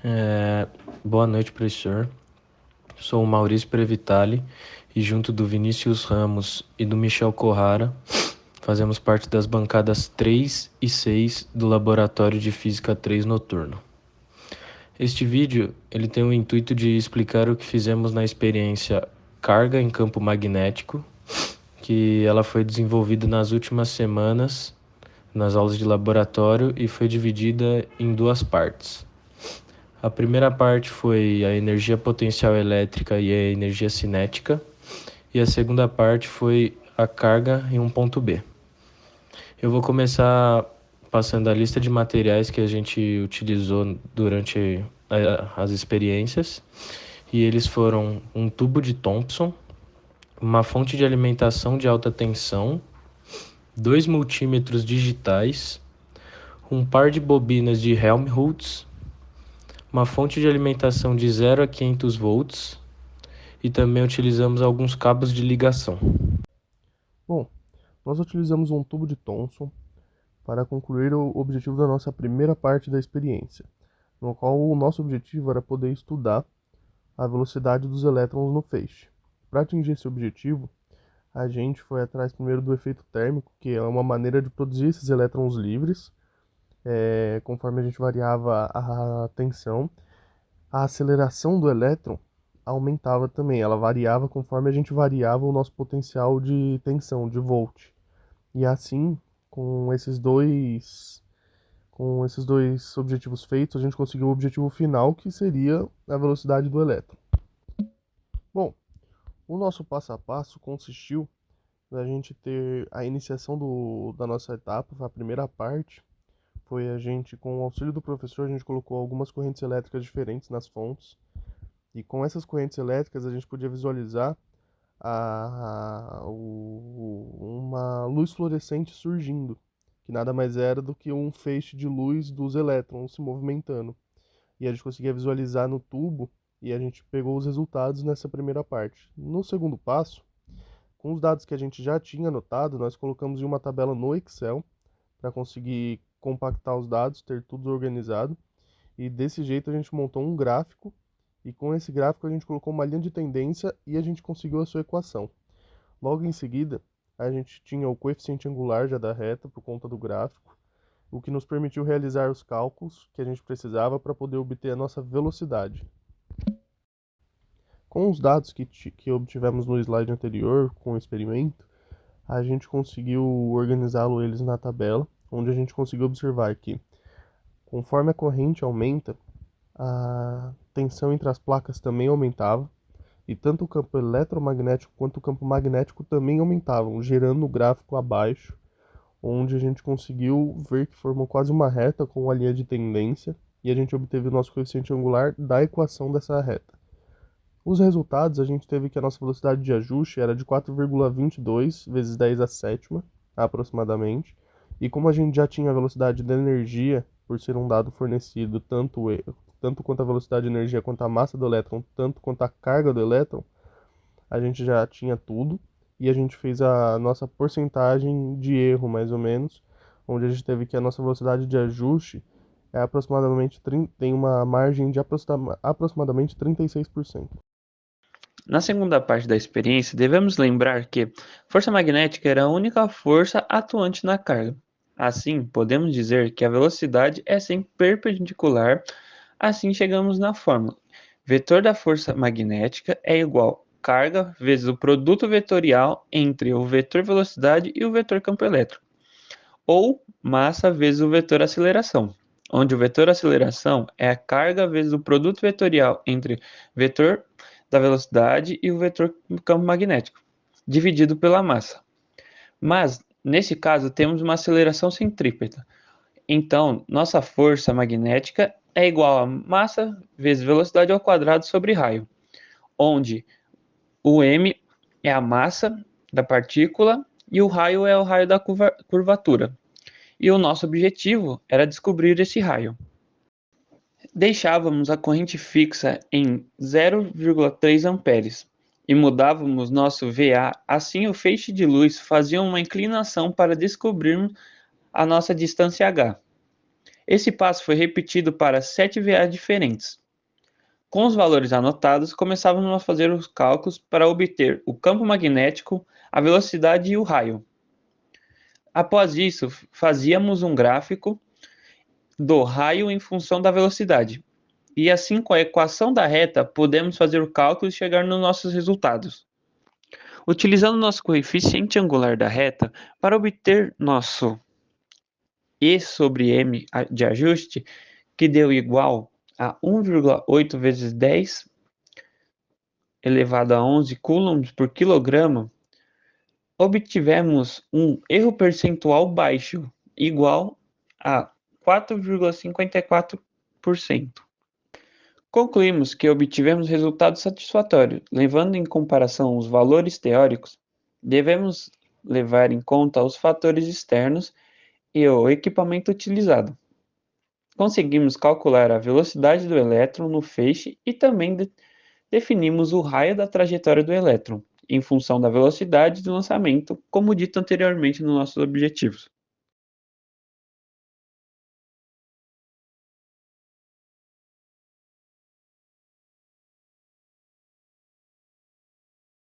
É, Boa noite, professor. Sou o Maurício Previtali e, junto do Vinícius Ramos e do Michel Corrara, fazemos parte das bancadas 3 e 6 do Laboratório de Física 3 Noturno. Este vídeo ele tem o intuito de explicar o que fizemos na experiência Carga em Campo Magnético, que ela foi desenvolvida nas últimas semanas nas aulas de laboratório e foi dividida em duas partes. A primeira parte foi a energia potencial elétrica e a energia cinética, e a segunda parte foi a carga em um ponto B. Eu vou começar passando a lista de materiais que a gente utilizou durante as experiências, e eles foram um tubo de Thomson, uma fonte de alimentação de alta tensão, 2 multímetros digitais, um par de bobinas de Helmholtz, uma fonte de alimentação de 0 a 500 volts e também utilizamos alguns cabos de ligação. Bom, nós utilizamos um tubo de Thomson para concluir o objetivo da nossa primeira parte da experiência, no qual o nosso objetivo era poder estudar a velocidade dos elétrons no feixe. Para atingir esse objetivo, a gente foi atrás primeiro do efeito térmico, que é uma maneira de produzir esses elétrons livres, conforme a gente variava a tensão. A aceleração do elétron aumentava também, ela variava conforme a gente variava o nosso potencial de tensão, de volt. E assim, com esses dois, com esses dois objetivos feitos, a gente conseguiu o objetivo final, que seria a velocidade do elétron. Bom, o nosso passo a passo consistiu na gente ter a iniciação da nossa etapa, a primeira parte, foi a gente, com o auxílio do professor, a gente colocou algumas correntes elétricas diferentes nas fontes, e com essas correntes elétricas a gente podia visualizar uma luz fluorescente surgindo, que nada mais era do que um feixe de luz dos elétrons se movimentando. E a gente conseguia visualizar no tubo e a gente pegou os resultados nessa primeira parte. No segundo passo, com os dados que a gente já tinha anotado, nós colocamos em uma tabela no Excel para conseguir compactar os dados, ter tudo organizado. E desse jeito a gente montou um gráfico e com esse gráfico a gente colocou uma linha de tendência e a gente conseguiu a sua equação. Logo em seguida, a gente tinha o coeficiente angular já da reta por conta do gráfico, o que nos permitiu realizar os cálculos que a gente precisava para poder obter a nossa velocidade. Com os dados que obtivemos no slide anterior, com o experimento, a gente conseguiu organizá-lo eles na tabela, onde a gente conseguiu observar que, conforme a corrente aumenta, a tensão entre as placas também aumentava, e tanto o campo eletromagnético quanto o campo magnético também aumentavam, gerando o gráfico abaixo, onde a gente conseguiu ver que formou quase uma reta com uma linha de tendência, e a gente obteve o nosso coeficiente angular da equação dessa reta. Os resultados, a gente teve que a nossa velocidade de ajuste era de 4,22 vezes 10 a sétima, aproximadamente, e como a gente já tinha a velocidade da energia, por ser um dado fornecido tanto quanto a velocidade de energia quanto a massa do elétron, tanto quanto a carga do elétron, a gente já tinha tudo, e a gente fez a nossa porcentagem de erro, mais ou menos, onde a gente teve que a nossa velocidade de ajuste é aproximadamente, tem uma margem de aproximadamente 36%. Na segunda parte da experiência, devemos lembrar que força magnética era a única força atuante na carga. Assim, podemos dizer que a velocidade é sempre perpendicular. Assim, chegamos na fórmula. Vetor da força magnética é igual a carga vezes o produto vetorial entre o vetor velocidade e o vetor campo elétrico, ou massa vezes o vetor aceleração, onde o vetor aceleração é a carga vezes o produto vetorial entre vetor da velocidade e o vetor do campo magnético, dividido pela massa. Mas, nesse caso, temos uma aceleração centrípeta. Então, nossa força magnética é igual a massa vezes velocidade ao quadrado sobre raio, onde o m é a massa da partícula e o raio é o raio da curvatura. E o nosso objetivo era descobrir esse raio. Deixávamos a corrente fixa em 0,3 amperes e mudávamos nosso VA, assim o feixe de luz fazia uma inclinação para descobrirmos a nossa distância h. Esse passo foi repetido para 7 VA diferentes. Com os valores anotados, começávamos a fazer os cálculos para obter o campo magnético, a velocidade e o raio. Após isso, fazíamos um gráfico do raio em função da velocidade. E assim, com a equação da reta, podemos fazer o cálculo e chegar nos nossos resultados. Utilizando nosso coeficiente angular da reta para obter nosso E sobre M de ajuste, que deu igual a 1,8 vezes 10 elevado a 11 coulombs por quilograma, obtivemos um erro percentual baixo, igual a 4,54%. Concluímos que obtivemos resultados satisfatórios. Levando em comparação os valores teóricos, devemos levar em conta os fatores externos e o equipamento utilizado. Conseguimos calcular a velocidade do elétron no feixe e também definimos o raio da trajetória do elétron, em função da velocidade de lançamento, como dito anteriormente nos nossos objetivos.